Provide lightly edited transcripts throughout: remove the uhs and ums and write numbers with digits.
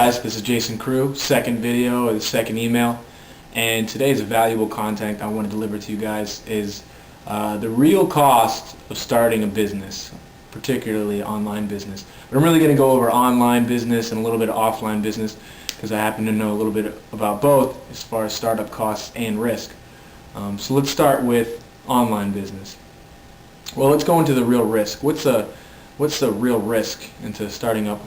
guys, this is Jason Crew, second video, the second email, and today's valuable content I want to deliver to you guys is the real cost of starting a business, particularly online business. But I'm really going to go over online business and a little bit of offline business because I happen to know a little bit about both as far as startup costs and risk. So let's start with online business. Well, let's go into the real risk. What's the real risk into starting up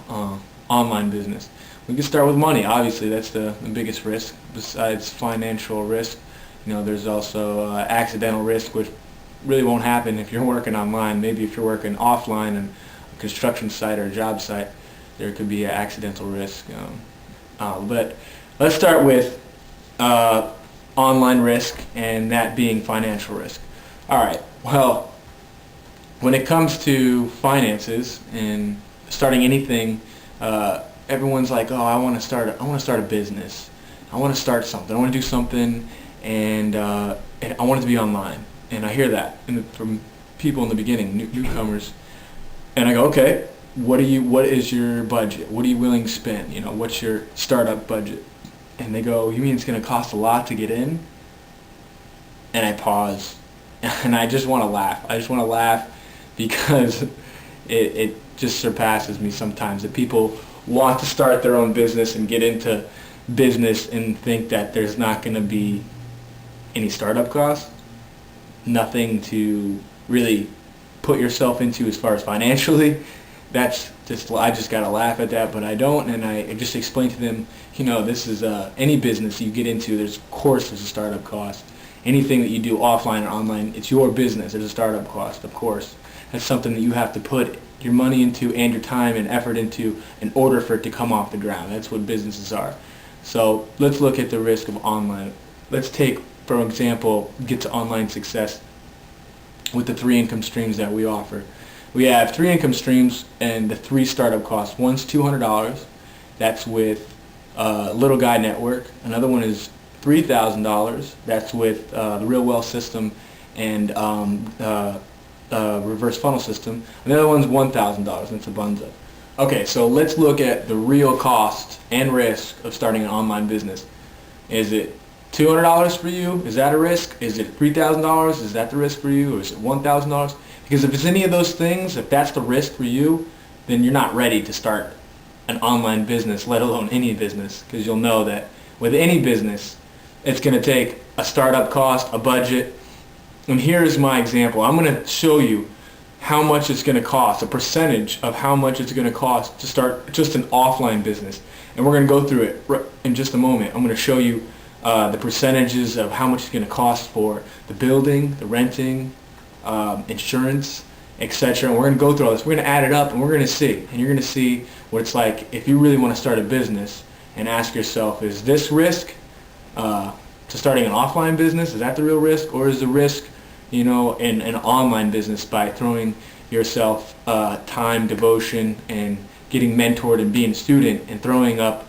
online business? We can start with money. Obviously, that's the biggest risk. Besides financial risk, there's also accidental risk, which really won't happen if you're working online. Maybe if you're working offline on a construction site or a job site, there could be an accidental risk. But let's start with online risk, and that being financial risk. All right. Well, when it comes to finances and starting anything, everyone's like, oh, I want to start a business. I want to start something. I want to do something, and I want it to be online. And I hear that from people in the beginning, newcomers, and I go, okay, what is your budget? What are you willing to spend? What's your startup budget? And they go, you mean it's going to cost a lot to get in? And I pause, and I just want to laugh. I just want to laugh because it just surpasses me sometimes that people want to start their own business and get into business and think that there's not going to be any startup costs, nothing to really put yourself into as far as financially. That's just, I just got to laugh at that, but I don't, and I just explain to them, this is any business you get into, there's a startup cost. Anything that you do offline or online, it's your business, there's a startup cost, of course. That's something that you have to put your money into and your time and effort into in order for it to come off the ground. That's what businesses are. So let's look at the risk of online. Let's take, for example, get to online success with the 3 income streams that we offer. We have 3 income streams and the 3 startup costs. One's $200. That's with Little Guy Network. Another one is $3,000. That's with the Real Wealth System and reverse funnel system. And the other one's $1,000. That's Abunza. Okay, so let's look at the real cost and risk of starting an online business. Is it $200 for you? Is that a risk? Is it $3,000? Is that the risk for you? Or is it $1,000? Because if it's any of those things, if that's the risk for you, then you're not ready to start an online business, let alone any business, because you'll know that with any business, it's going to take a startup cost, a budget. And here's my example. I'm going to show you how much it's going to cost, a percentage of how much it's going to cost to start just an offline business. And we're going to go through it in just a moment. I'm going to show you the percentages of how much it's going to cost for the building, the renting, insurance, etc. And we're going to go through all this. We're going to add it up, and we're going to see. And you're going to see what it's like if you really want to start a business and ask yourself, is this risk to starting an offline business? Is that the real risk? Or is the risk, in an online business by throwing yourself time, devotion, and getting mentored and being a student and throwing up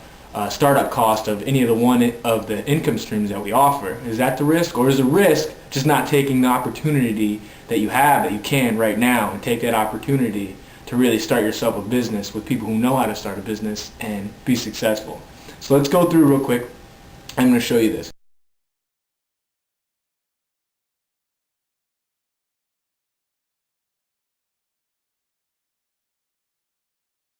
startup cost of any of the income streams that we offer? Is that the risk? Or is the risk just not taking the opportunity that you have, that you can right now, and take that opportunity to really start yourself a business with people who know how to start a business and be successful? So let's go through real quick. I'm going to show you this.